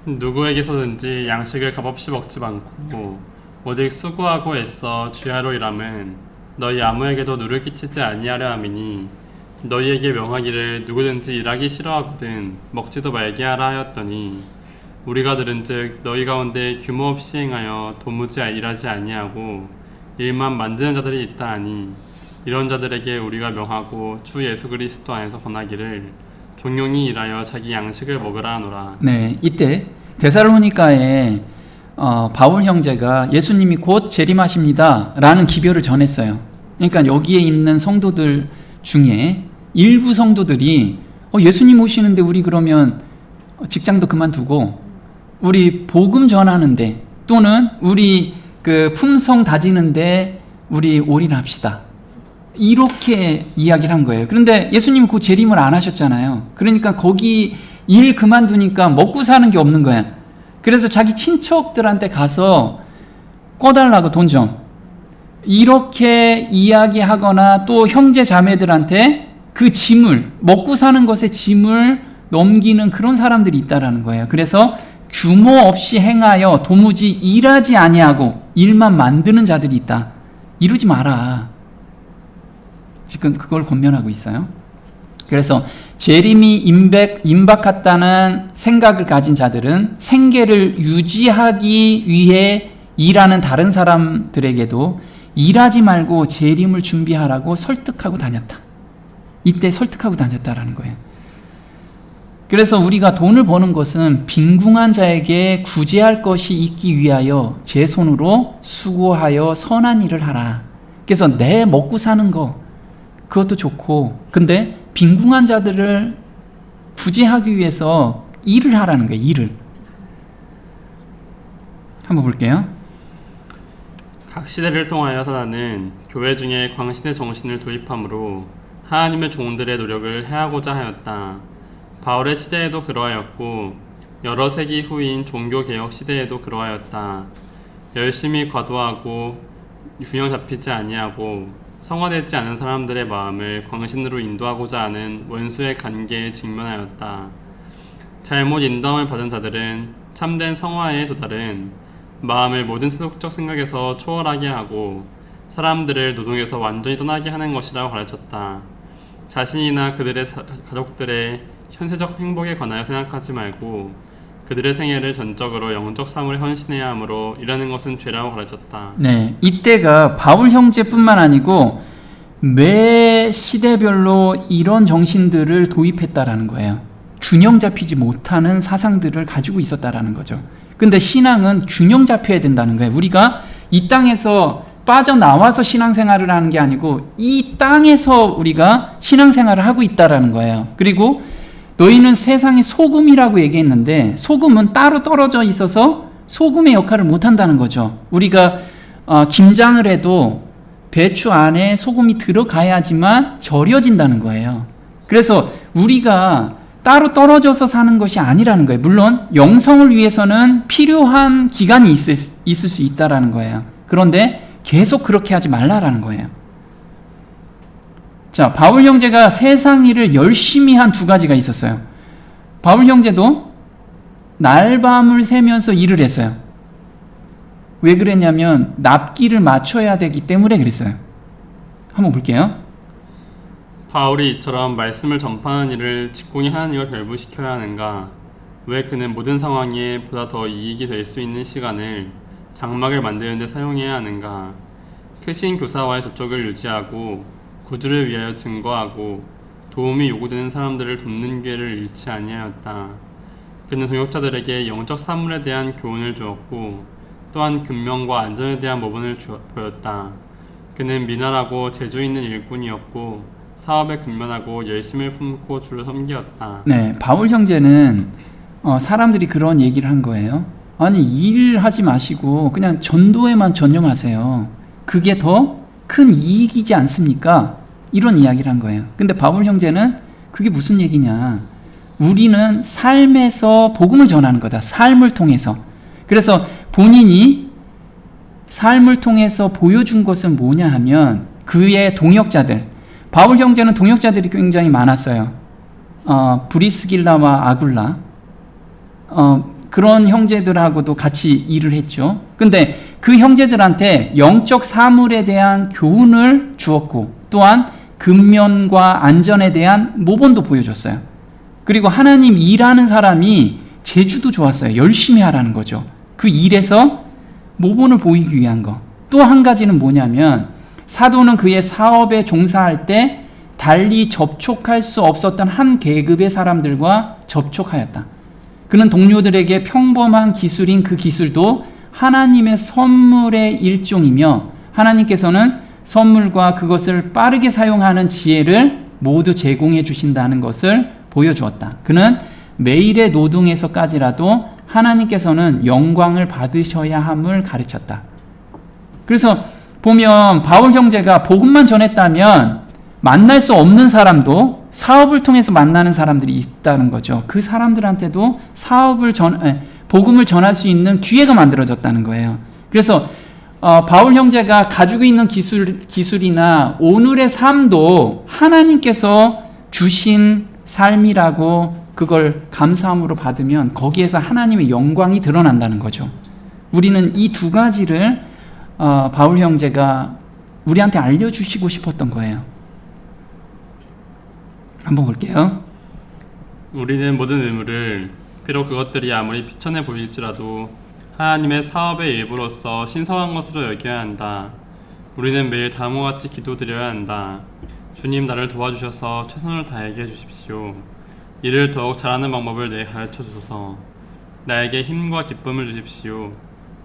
Speaker 2: 누구에게서든지 양식을 값없이 먹지 않고 오직 수고하고 애써 주야로 일함은 너희 아무에게도 누를 끼치지 아니하려 함이니 너희에게 명하기를 누구든지 일하기 싫어하거든 먹지도 말게 하라 하였더니 우리가 들은즉 너희 가운데 규모 없이 행하여 도무지 일하지 아니하고 일만 만드는 자들이 있다 하니 이런 자들에게 우리가 명하고 주 예수 그리스도 안에서 권하기를 종용이 일하여 자기 양식을 먹으라 하노라.
Speaker 1: 네, 이때 데살로니가에 바울 형제가 예수님이 곧 재림하십니다 라는 기별을 전했어요. 그러니까 여기에 있는 성도들 중에 일부 성도들이 예수님 오시는데 우리 그러면 직장도 그만두고 우리 복음 전하는데 또는 우리 그 품성 다지는데 우리 올인합시다. 이렇게 이야기를 한 거예요. 그런데 예수님은 그 재림을 안 하셨잖아요. 그러니까 거기 일 그만두니까 먹고 사는 게 없는 거야. 그래서 자기 친척들한테 가서 꺼달라고 돈 좀. 이렇게 이야기하거나 또 형제 자매들한테 그 짐을, 먹고 사는 것의 짐을 넘기는 그런 사람들이 있다라는 거예요. 그래서 규모 없이 행하여 도무지 일하지 아니하고 일만 만드는 자들이 있다. 이러지 마라. 지금 그걸 권면하고 있어요. 그래서 재림이 임박했다는 생각을 가진 자들은 생계를 유지하기 위해 일하는 다른 사람들에게도 일하지 말고 재림을 준비하라고 설득하고 다녔다. 이때 설득하고 다녔다라는 거예요. 그래서 우리가 돈을 버는 것은 빈궁한 자에게 구제할 것이 있기 위하여 제 손으로 수고하여 선한 일을 하라. 그래서 내 먹고 사는 거 그것도 좋고 근데 빈궁한 자들을 구제하기 위해서 일을 하라는 거예요. 일을. 한번 볼게요.
Speaker 2: 각 시대를 통하여 사단은 교회 중에 광신의 정신을 도입함으로 하나님의 종들의 노력을 해하고자 하였다. 바울의 시대에도 그러하였고 여러 세기 후인 종교개혁 시대에도 그러하였다. 열심히 과도하고 균형 잡히지 아니하고 성화되지 않은 사람들의 마음을 광신으로 인도하고자 하는 원수의 관계에 직면하였다. 잘못 인도함을 받은 자들은 참된 성화에 도달은 마음을 모든 세속적 생각에서 초월하게 하고 사람들을 노동에서 완전히 떠나게 하는 것이라고 가르쳤다. 자신이나 그들의 가족들의 현세적 행복에 관하여 생각하지 말고 그들의 생애를 전적으로 영적 삶을 헌신해야 하므로 일하는 것은 죄라고 가르쳤다.
Speaker 1: 네, 이때가 바울 형제뿐만 아니고 매 시대별로 이런 정신들을 도입했다라는 거예요. 균형 잡히지 못하는 사상들을 가지고 있었다라는 거죠. 근데 신앙은 균형 잡혀야 된다는 거예요. 우리가 이 땅에서 빠져나와서 신앙생활을 하는 게 아니고 이 땅에서 우리가 신앙생활을 하고 있다라는 거예요. 그리고 너희는 세상의 소금이라고 얘기했는데 소금은 따로 떨어져 있어서 소금의 역할을 못한다는 거죠. 우리가 김장을 해도 배추 안에 소금이 들어가야지만 절여진다는 거예요. 그래서 우리가 따로 떨어져서 사는 것이 아니라는 거예요. 물론 영성을 위해서는 필요한 기간이 있을 수 있다라는 거예요. 그런데 계속 그렇게 하지 말라라는 거예요. 자, 바울 형제가 세상 일을 열심히 한 두 가지가 있었어요. 바울 형제도 날밤을 새면서 일을 했어요. 왜 그랬냐면 납기를 맞춰야 되기 때문에 그랬어요. 한번 볼게요.
Speaker 2: 바울이 이처럼 말씀을 전파하는 일을 직공이 하나님과 결부시켜야 하는가? 왜 그는 모든 상황에 보다 더 이익이 될 수 있는 시간을 장막을 만드는 데 사용해야 하는가? 크신 교사와의 접촉을 유지하고 구주를 위하여 증거하고 도움이 요구되는 사람들을 돕는 기회를 잃지 아니하였다. 그는 동역자들에게 영적 사물에 대한 교훈을 주었고 또한 금명과 안전에 대한 모범을 보였다. 그는 미나라고 재주 있는 일꾼이었고 사업에 근면하고 열심을 품고 주를 섬기었다.
Speaker 1: 네, 바울 형제는 사람들이 그런 얘기를 한 거예요. 아니, 일하지 마시고 그냥 전도에만 전념하세요. 그게 더 큰 이익이지 않습니까? 이런 이야기를 한 거예요. 근데 바울 형제는 그게 무슨 얘기냐? 우리는 삶에서 복음을 전하는 거다. 삶을 통해서. 그래서 본인이 삶을 통해서 보여준 것은 뭐냐 하면 그의 동역자들, 바울 형제는 동역자들이 굉장히 많았어요. 브리스길라와 아굴라, 그런 형제들하고도 같이 일을 했죠. 근데 그 형제들한테 영적 사물에 대한 교훈을 주었고 또한 근면과 안전에 대한 모범도 보여줬어요. 그리고 하나님 일하는 사람이 재주도 좋았어요. 열심히 하라는 거죠. 그 일에서 모범을 보이기 위한 거. 또 한 가지는 뭐냐면 사도는 그의 사업에 종사할 때 달리 접촉할 수 없었던 한 계급의 사람들과 접촉하였다. 그는 동료들에게 평범한 기술인 그 기술도 하나님의 선물의 일종이며 하나님께서는 선물과 그것을 빠르게 사용하는 지혜를 모두 제공해 주신다는 것을 보여주었다. 그는 매일의 노동에서까지라도 하나님께서는 영광을 받으셔야 함을 가르쳤다. 그래서 보면 바울 형제가 복음만 전했다면 만날 수 없는 사람도 사업을 통해서 만나는 사람들이 있다는 거죠. 그 사람들한테도 복음을 전할 수 있는 기회가 만들어졌다는 거예요. 그래서 바울 형제가 가지고 있는 기술이나 오늘의 삶도 하나님께서 주신 삶이라고 그걸 감사함으로 받으면 거기에서 하나님의 영광이 드러난다는 거죠. 우리는 이 두 가지를 바울 형제가 우리한테 알려주시고 싶었던 거예요. 한번 볼게요.
Speaker 2: 우리는 모든 의무를 비록 그것들이 아무리 비천해 보일지라도 하나님의 사업의 일부로서 신성한 것으로 여겨야 한다. 우리는 매일 다음과 같이 기도드려야 한다. 주님, 나를 도와주셔서 최선을 다하게 해주십시오. 일을 더욱 잘하는 방법을 내게 가르쳐 주소서. 나에게 힘과 기쁨을 주십시오.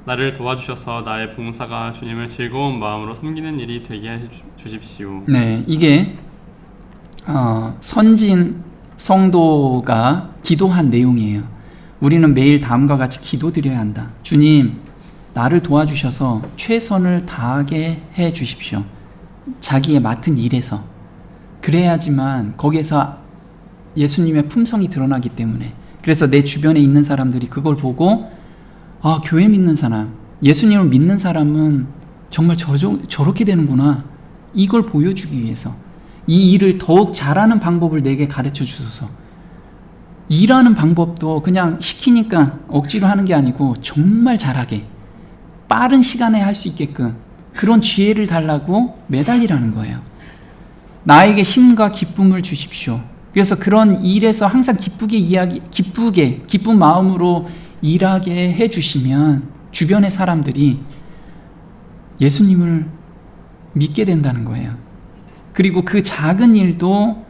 Speaker 2: 나를 도와주셔서 나의 봉사가 주님을 즐거운 마음으로 섬기는 일이 되게 해 주십시오.
Speaker 1: 네, 이게 선진 성도가 기도한 내용이에요. 우리는 매일 다음과 같이 기도드려야 한다. 주님, 나를 도와주셔서 최선을 다하게 해 주십시오. 자기의 맡은 일에서. 그래야지만 거기에서 예수님의 품성이 드러나기 때문에. 그래서 내 주변에 있는 사람들이 그걸 보고 교회 믿는 사람, 예수님을 믿는 사람은 정말 저렇게 되는구나. 이걸 보여주기 위해서 이 일을 더욱 잘하는 방법을 내게 가르쳐 주소서. 일하는 방법도 그냥 시키니까 억지로 하는 게 아니고 정말 잘하게 빠른 시간에 할 수 있게끔 그런 지혜를 달라고 매달리라는 거예요. 나에게 힘과 기쁨을 주십시오. 그래서 그런 일에서 항상 기쁜 마음으로 일하게 해주시면 주변의 사람들이 예수님을 믿게 된다는 거예요. 그리고 그 작은 일도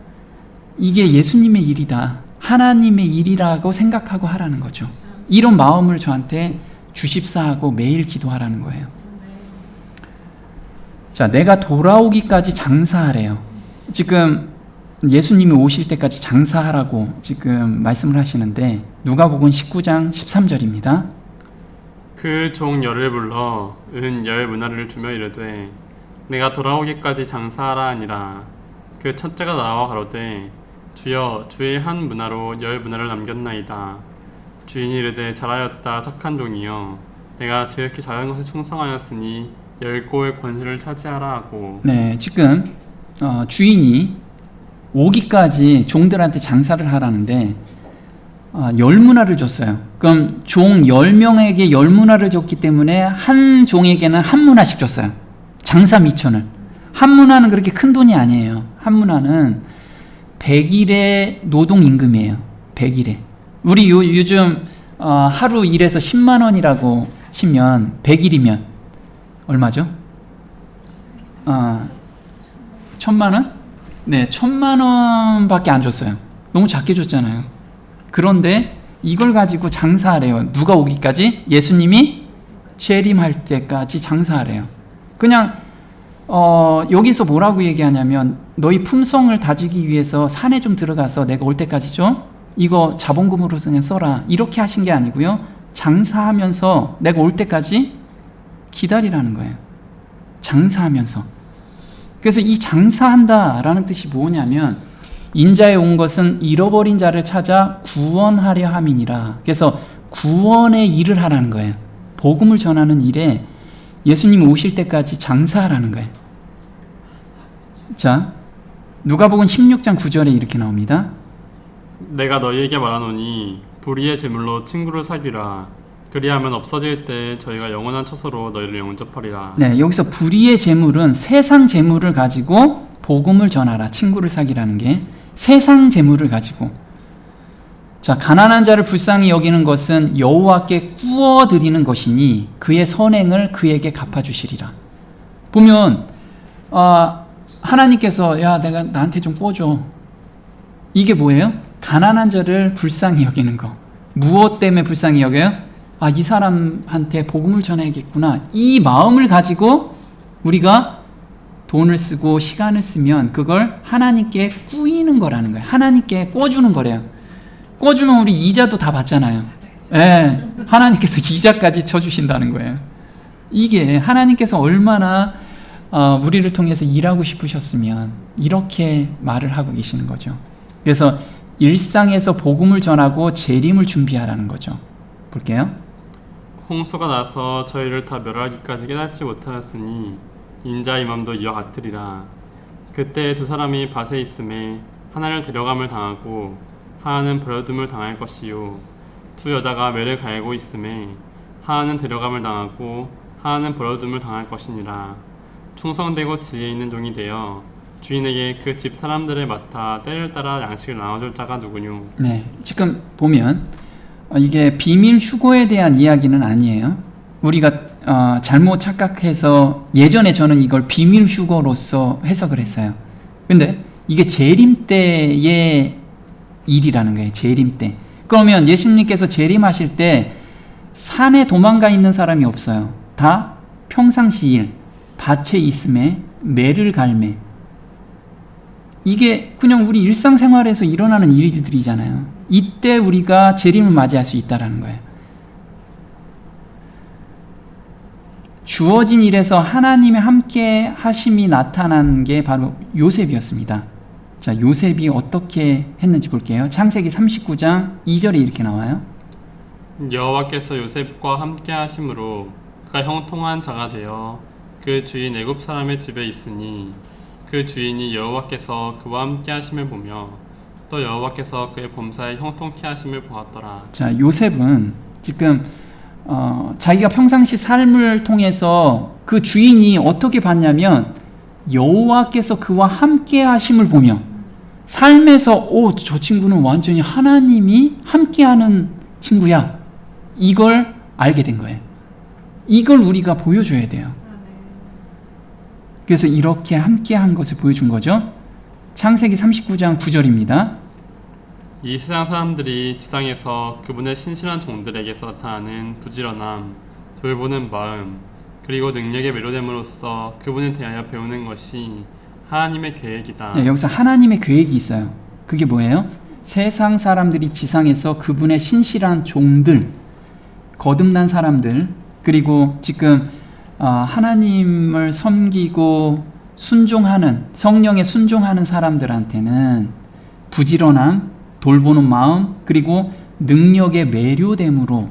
Speaker 1: 이게 예수님의 일이다. 하나님의 일이라고 생각하고 하라는 거죠. 이런 마음을 저한테 주십사 하고 매일 기도하라는 거예요. 자, 내가 돌아오기까지 장사하래요. 지금 예수님이 오실 때까지 장사하라고 지금 말씀을 하시는데 누가복음 19장 13절입니다.
Speaker 2: 그 종 열을 불러 은 열 문화를 주며 이르되 내가 돌아오기까지 장사하라 하니라. 그 첫째가 나와 가로되 주여 주의 한 문화로 열 문화를 남겼나이다. 주인이 이르되 잘하였다 착한 종이여 내가 지극히 작은 것에 충성하였으니 열 골 권세를 차지하라 하고.
Speaker 1: 네, 지금 주인이 오기까지 종들한테 장사를 하라는데 열 문화를 줬어요. 그럼 종 10명에게 열 문화를 줬기 때문에 한 종에게는 한 문화씩 줬어요. 장사 미천을. 한 문화는 그렇게 큰 돈이 아니에요. 한 문화는 100일의 노동 임금이에요. 100일에. 우리 요즘 하루 일해서 10만 원이라고 치면 100일이면 얼마죠? 1000만 원? 네, 1000만 원밖에 안 줬어요. 너무 작게 줬잖아요. 그런데 이걸 가지고 장사하래요. 누가 오기까지? 예수님이 재림할 때까지 장사하래요. 그냥 여기서 뭐라고 얘기하냐면 너희 품성을 다지기 위해서 산에 좀 들어가서 내가 올 때까지 좀 이거 자본금으로 그냥 써라. 이렇게 하신 게 아니고요. 장사하면서 내가 올 때까지 기다리라는 거예요. 장사하면서. 그래서 이 장사한다라는 뜻이 뭐냐면 인자에 온 것은 잃어버린 자를 찾아 구원하려 함이니라. 그래서 구원의 일을 하라는 거예요. 복음을 전하는 일에 예수님이 오실 때까지 장사하라는 거예요. 자, 누가복음 16장 9절에 이렇게 나옵니다.
Speaker 2: 내가 너희에게 말하노니 불의의 제물로 친구를 사귀라. 그리하면 없어질 때 저희가 영원한 처소로 너희를 영접하리라.
Speaker 1: 네, 여기서 불의의 제물은 세상 제물을 가지고 복음을 전하라. 친구를 사귀라는 게 세상 제물을 가지고. 자, 가난한 자를 불쌍히 여기는 것은 여호와께 구워 드리는 것이니 그의 선행을 그에게 갚아주시리라. 보면 하나님께서 야 내가 나한테 좀 구워줘. 이게 뭐예요? 가난한 자를 불쌍히 여기는 거. 무엇 때문에 불쌍히 여겨요? 이 사람한테 복음을 전해야겠구나. 이 마음을 가지고 우리가 돈을 쓰고 시간을 쓰면 그걸 하나님께 꾸이는 거라는 거예요. 하나님께 꿔주는 거래요. 꿔주면 우리 이자도 다 받잖아요. 예, 하나님께서 이자까지 쳐주신다는 거예요. 이게 하나님께서 얼마나 우리를 통해서 일하고 싶으셨으면 이렇게 말을 하고 계시는 거죠. 그래서 일상에서 복음을 전하고 재림을 준비하라는 거죠. 볼게요.
Speaker 2: 홍수가 나서 저희를 다 멸하기까지 깨닫지 못하였으니 인자의 맘도 이와 같으리라. 그때 두 사람이 밭에 있음에 하나를 데려감을 당하고 하나는 버려둠을 당할 것이요 두 여자가 매를 갈고 있음에 하나는 데려감을 당하고 하나는 버려둠을 당할 것이니라. 충성되고 지혜 있는 종이 되어 주인에게 그 집 사람들을 맡아 때를 따라 양식을 나눠줄 자가 누구뇨. 네,
Speaker 1: 지금 보면 이게 비밀 휴거에 대한 이야기는 아니에요. 우리가 잘못 착각해서 예전에 저는 이걸 비밀 휴거로서 해석을 했어요. 근데 이게 재림 때의 일이라는 거예요. 재림 때. 그러면 예수님께서 재림하실 때 산에 도망가 있는 사람이 없어요. 다 평상시 일, 밭에 있음에 매를 갈매. 이게 그냥 우리 일상생활에서 일어나는 일들이잖아요. 이때 우리가 재림을 맞이할 수 있다는 거예요. 주어진 일에서 하나님의 함께 하심이 나타난 게 바로 요셉이었습니다. 자, 요셉이 어떻게 했는지 볼게요. 창세기 39장 2절에 이렇게 나와요.
Speaker 2: 여호와께서 요셉과 함께 하심으로 그가 형통한 자가 되어 그 주인 애굽 사람의 집에 있으니 그 주인이 여호와께서 그와 함께 하심을 보며 또 여호와께서 그의 범사에 형통케 하심을 보았더라. 자,
Speaker 1: 요셉은 지금 자기가 평상시 삶을 통해서 그 주인이 어떻게 봤냐면 여호와께서 그와 함께 하심을 보며 삶에서 저 친구는 완전히 하나님이 함께하는 친구야. 이걸 알게 된 거예요. 이걸 우리가 보여줘야 돼요. 그래서 이렇게 함께한 것을 보여준 거죠. 창세기 39장 9절입니다.
Speaker 2: 이 세상 사람들이 지상에서 그분의 신실한 종들에게서 나타나는 부지런함, 돌보는 마음, 그리고 능력에 매료됨으로써 그분에 대하여 배우는 것이 하나님의 계획이다.
Speaker 1: 네, 여기서 하나님의 계획이 있어요. 그게 뭐예요? 세상 사람들이 지상에서 그분의 신실한 종들, 거듭난 사람들, 그리고 지금 하나님을 섬기고 순종하는, 성령에 순종하는 사람들한테는 부지런함, 돌보는 마음, 그리고 능력에 매료됨으로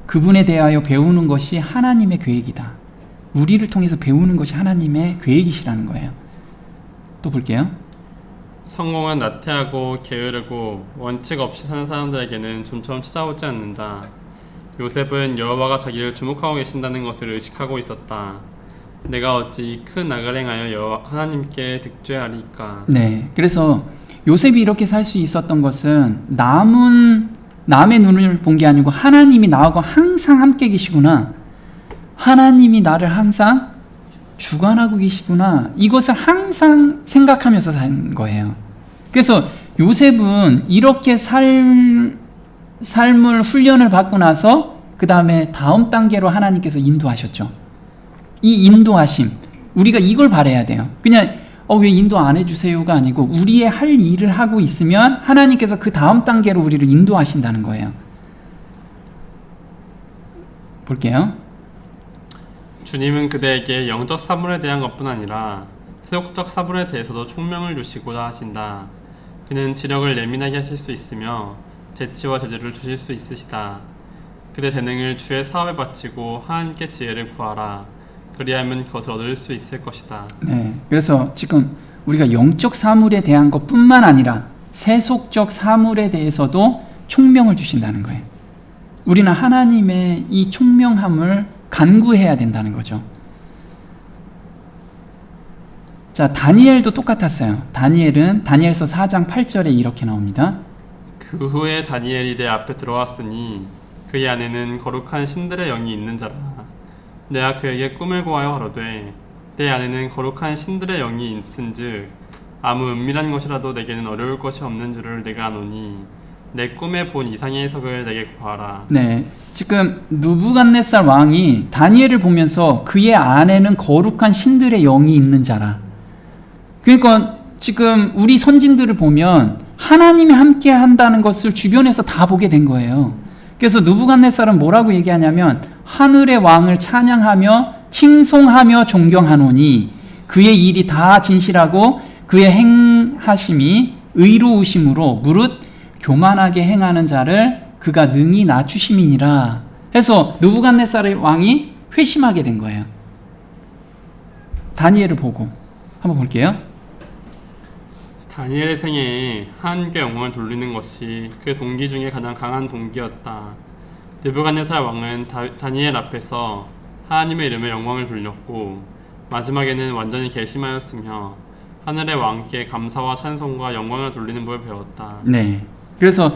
Speaker 1: 그분에 대하여 배우는 것이 하나님의 계획이다. 우리를 통해서 배우는 것이 하나님의 계획이시라는 거예요. 또 볼게요.
Speaker 2: 성공은 나태하고 게으르고 원칙 없이 사는 사람들에게는 좀처럼 찾아오지 않는다. 요셉은 여호와가 자기를 주목하고 계신다는 것을 의식하고 있었다. 내가 어찌 큰 악을 행하여 하나님께 득죄하리까.
Speaker 1: 네, 그래서 요셉이 이렇게 살 수 있었던 것은 남의 눈을 본 게 아니고 하나님이 나하고 항상 함께 계시구나, 하나님이 나를 항상 주관하고 계시구나, 이것을 항상 생각하면서 산 거예요. 그래서 요셉은 이렇게 삶을 훈련을 받고 나서 그 다음에 다음 단계로 하나님께서 인도하셨죠. 이 인도하심, 우리가 이걸 바라야 돼요. 그냥 왜 인도 안 해주세요가 아니고 우리의 할 일을 하고 있으면 하나님께서 그 다음 단계로 우리를 인도하신다는 거예요. 볼게요.
Speaker 2: 주님은 그대에게 영적 사물에 대한 것뿐 아니라 세속적 사물에 대해서도 총명을 주시고자 하신다. 그는 지력을 예민하게 하실 수 있으며 재치와 재주를 주실 수 있으시다. 그대 재능을 주의 사업에 바치고 하나님께 지혜를 구하라. 그리하면 그것을 얻을 수 있을 것이다.
Speaker 1: 네, 그래서 지금 우리가 영적 사물에 대한 것뿐만 아니라 세속적 사물에 대해서도 총명을 주신다는 거예요. 우리는 하나님의 이 총명함을 간구해야 된다는 거죠. 자, 다니엘도 똑같았어요. 다니엘은 다니엘서 4장 8절에 이렇게 나옵니다.
Speaker 2: 그 후에 다니엘이 내 앞에 들어왔으니 그의 안에는 거룩한 신들의 영이 있는 자라. 내가 그에게 꿈을 고하여 가로되 내 안에는 거룩한 신들의 영이 있은즉 아무 은밀한 것이라도 내게는 어려울 것이 없는 줄을 내가 아노니 내 꿈에 본 이상의 해석을 내게 구하라.
Speaker 1: 네, 지금 느부갓네살 왕이 다니엘을 보면서 그의 안에는 거룩한 신들의 영이 있는 자라. 그러니까 지금 우리 선진들을 보면 하나님이 함께 한다는 것을 주변에서 다 보게 된 거예요. 그래서 느부갓네살은 뭐라고 얘기하냐면 하늘의 왕을 찬양하며 칭송하며 존경하노니 그의 일이 다 진실하고 그의 행하심이 의로우심으로 무릇 교만하게 행하는 자를 그가 능히 낮추심이니라 해서 느부갓네살의 왕이 회심하게 된 거예요. 다니엘을 보고 한번 볼게요.
Speaker 2: 다니엘의 생애에 하나님께 영광을 돌리는 것이 그 동기 중에 가장 강한 동기였다. 느부갓네살 왕은 다니엘 앞에서 하나님의 이름에 영광을 돌렸고 마지막에는 완전히 결심하였으며 하늘의 왕께 감사와 찬송과 영광을 돌리는 법을 배웠다.
Speaker 1: 네, 그래서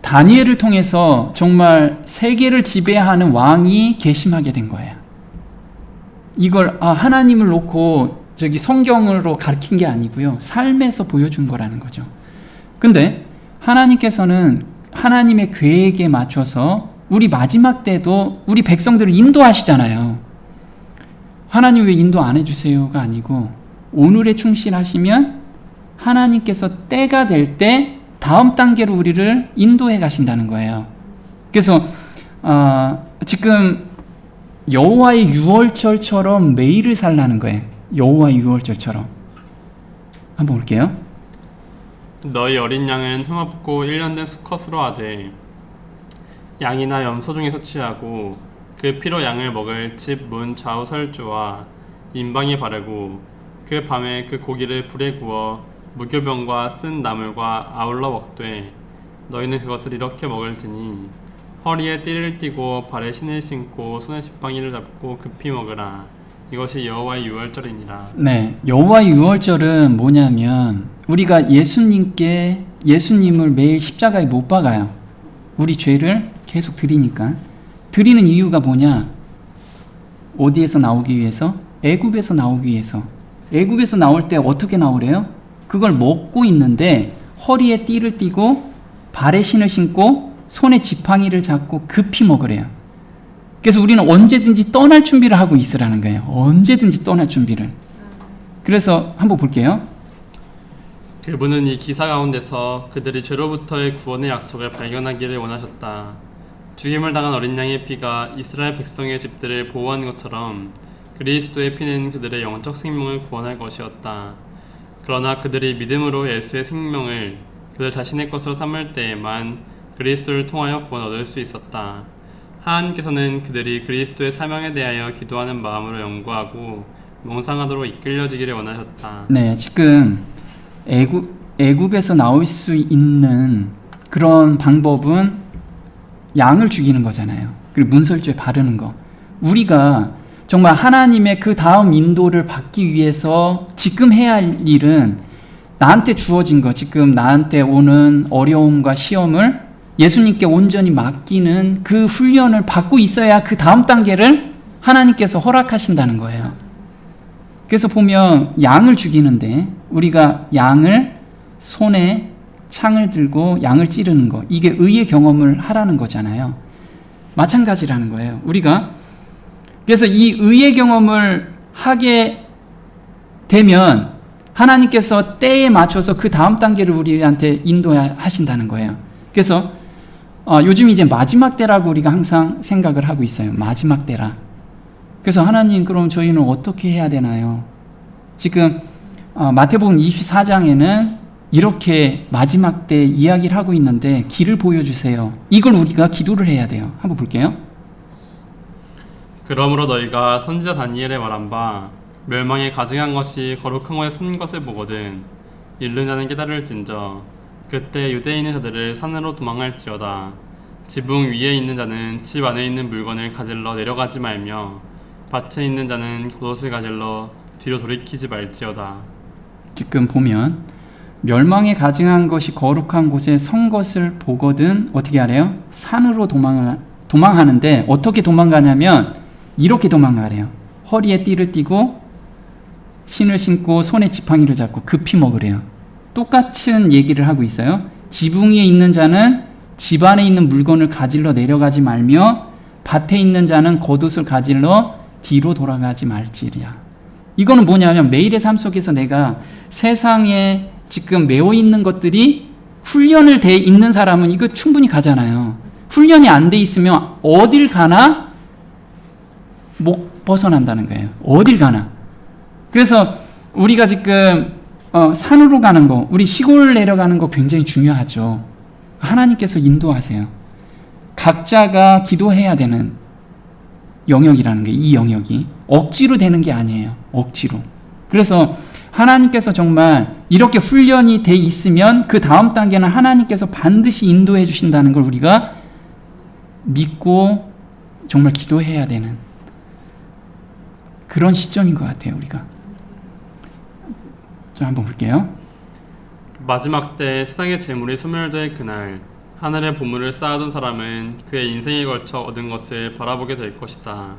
Speaker 1: 다니엘을 통해서 정말 세계를 지배하는 왕이 결심하게 된 거예요. 이걸 하나님을 놓고 성경으로 가르친 게 아니고요, 삶에서 보여준 거라는 거죠. 근데 하나님께서는 하나님의 계획에 맞춰서 우리 마지막 때도 우리 백성들을 인도하시잖아요. 하나님 왜 인도 안 해주세요가 아니고 오늘에 충실하시면 하나님께서 때가 될 때 다음 단계로 우리를 인도해 가신다는 거예요. 그래서 지금 여호와의 유월절처럼 매일을 살라는 거예요. 여호와의 유월절처럼. 한번 볼게요.
Speaker 2: 너희 어린 양은 흠없고 1년 된 수컷으로 하되 양이나 염소 중에서 취하고 그 피로 양을 먹을 집 문 좌우 설주와 인방에 바르고 그 밤에 그 고기를 불에 구워 무교병과 쓴 나물과 아울러 먹되 너희는 그것을 이렇게 먹을지니 허리에 띠를 띠고 발에 신을 신고 손에 지팡이를 잡고 급히 먹으라. 이것이 여호와의 유월절이니라.
Speaker 1: 네, 여호와의 유월절은 뭐냐면 우리가 예수님을 매일 십자가에 못 박아요. 우리 죄를 계속 드리니까. 드리는 이유가 뭐냐? 어디에서 나오기 위해서? 애굽에서 나오기 위해서. 애굽에서 나올 때 어떻게 나오래요? 그걸 먹고 있는데 허리에 띠를 띠고 발에 신을 신고 손에 지팡이를 잡고 급히 먹으래요. 그래서 우리는 언제든지 떠날 준비를 하고 있으라는 거예요. 언제든지 떠날 준비를. 그래서 한번 볼게요.
Speaker 2: 그분은 이 기사 가운데서 그들이 죄로부터의 구원의 약속을 발견하기를 원하셨다. 죽임을 당한 어린 양의 피가 이스라엘 백성의 집들을 보호하는 것처럼 그리스도의 피는 그들의 영적 생명을 구원할 것이었다. 그러나 그들이 믿음으로 예수의 생명을 그들 자신의 것으로 삼을 때에만 그리스도를 통하여 구원 얻을 수 있었다. 하나님께서는 그들이 그리스도의 사명에 대하여 기도하는 마음으로 연구하고 몽상하도록 이끌려지기를 원하셨다.
Speaker 1: 네, 지금 애굽에서 나올 수 있는 그런 방법은 양을 죽이는 거잖아요. 그리고 문설주에 바르는 거. 우리가 정말 하나님의 그 다음 인도를 받기 위해서 지금 해야 할 일은 나한테 주어진 거, 지금 나한테 오는 어려움과 시험을 예수님께 온전히 맡기는 그 훈련을 받고 있어야 그 다음 단계를 하나님께서 허락하신다는 거예요. 그래서 보면 양을 죽이는데 우리가 양을 손에 창을 들고 양을 찌르는 거, 이게 의의 경험을 하라는 거잖아요. 마찬가지라는 거예요. 우리가 그래서 이 의의 경험을 하게 되면 하나님께서 때에 맞춰서 그 다음 단계를 우리한테 인도하신다는 거예요. 그래서 요즘 이제 마지막 때라고 우리가 항상 생각을 하고 있어요. 마지막 때라. 그래서 하나님, 그럼 저희는 어떻게 해야 되나요? 지금 마태복음 24장에는 이렇게 마지막 때 이야기를 하고 있는데 길을 보여주세요. 이걸 우리가 기도를 해야 돼요. 한번 볼게요.
Speaker 2: 그러므로 너희가 선지자 다니엘의 말한 바 멸망에 가증한 것이 거룩한 곳에 쓴 것을 보거든 잃는 자는 깨달을진저 그때 유대에 있는 자들을 산으로 도망할지어다. 지붕 위에 있는 자는 집 안에 있는 물건을 가질러 내려가지 말며 밭에 있는 자는 겉옷을 가질러 뒤로 돌이키지 말지어다.
Speaker 1: 지금 보면 멸망에 가증한 것이 거룩한 곳에 선 것을 보거든 어떻게 하래요? 산으로 도망하는데 어떻게 도망가냐면 이렇게 도망가래요. 허리에 띠를 띠고 신을 신고 손에 지팡이를 잡고 급히 먹으래요. 똑같은 얘기를 하고 있어요. 지붕 위에 있는 자는 집 안에 있는 물건을 가질러 내려가지 말며 밭에 있는 자는 겉옷을 가질러 뒤로 돌아가지 말지리야. 이거는 뭐냐면 매일의 삶 속에서 내가 세상에 지금 매여 있는 것들이 훈련을 돼 있는 사람은 이거 충분히 가잖아요. 훈련이 안 돼 있으면 어딜 가나 못 벗어난다는 거예요. 어딜 가나. 그래서 우리가 지금 산으로 가는 거, 우리 시골 내려가는 거 굉장히 중요하죠. 하나님께서 인도하세요. 각자가 기도해야 되는 영역이라는 게, 이 영역이 억지로 되는 게 아니에요. 억지로. 그래서 하나님께서 정말 이렇게 훈련이 돼 있으면 그 다음 단계는 하나님께서 반드시 인도해 주신다는 걸 우리가 믿고 정말 기도해야 되는 그런 시점인 것 같아요. 우리가. 자, 한번 볼게요.
Speaker 2: 마지막 때 세상의 재물이 소멸될 그날 하늘의 보물을 쌓아둔 사람은 그의 인생에 걸쳐 얻은 것을 바라보게 될 것이다.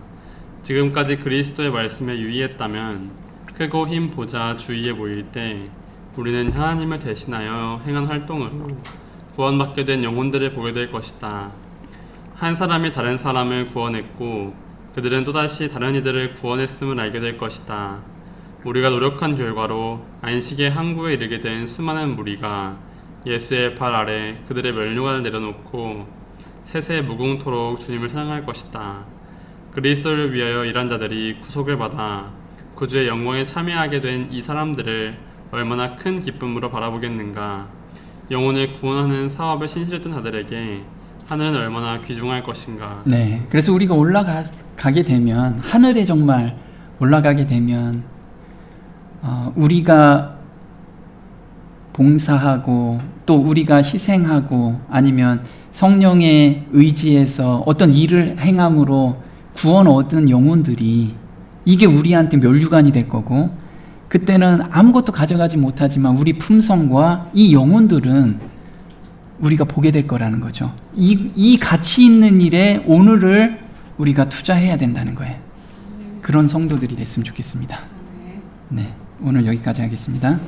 Speaker 2: 지금까지 그리스도의 말씀에 유의했다면 크고 흰 보좌 주위에 모일 때 우리는 하나님을 대신하여 행한 활동으로 구원받게 된 영혼들을 보게 될 것이다. 한 사람이 다른 사람을 구원했고 그들은 또다시 다른 이들을 구원했음을 알게 될 것이다. 우리가 노력한 결과로 안식의 항구에 이르게 된 수많은 무리가 예수의 발 아래 그들의 면류관을 내려놓고 세세 무궁토록 주님을 찬양할 것이다. 그리스도를 위하여 일한 자들이 구속을 받아 구주의 영광에 참여하게 된 이 사람들을 얼마나 큰 기쁨으로 바라보겠는가. 영혼을 구원하는 사업에 신실했던 자들에게 하늘은 얼마나 귀중할 것인가.
Speaker 1: 네, 그래서 우리가 올라가게 되면, 하늘에 정말 올라가게 되면 우리가 봉사하고 또 우리가 희생하고 아니면 성령의 의지에서 어떤 일을 행함으로 구원 얻은 영혼들이 이게 우리한테 면류관이 될 거고, 그때는 아무것도 가져가지 못하지만 우리 품성과 이 영혼들은 우리가 보게 될 거라는 거죠. 이 가치 있는 일에 오늘을 우리가 투자해야 된다는 거예요. 그런 성도들이 됐으면 좋겠습니다. 네, 오늘 여기까지 하겠습니다.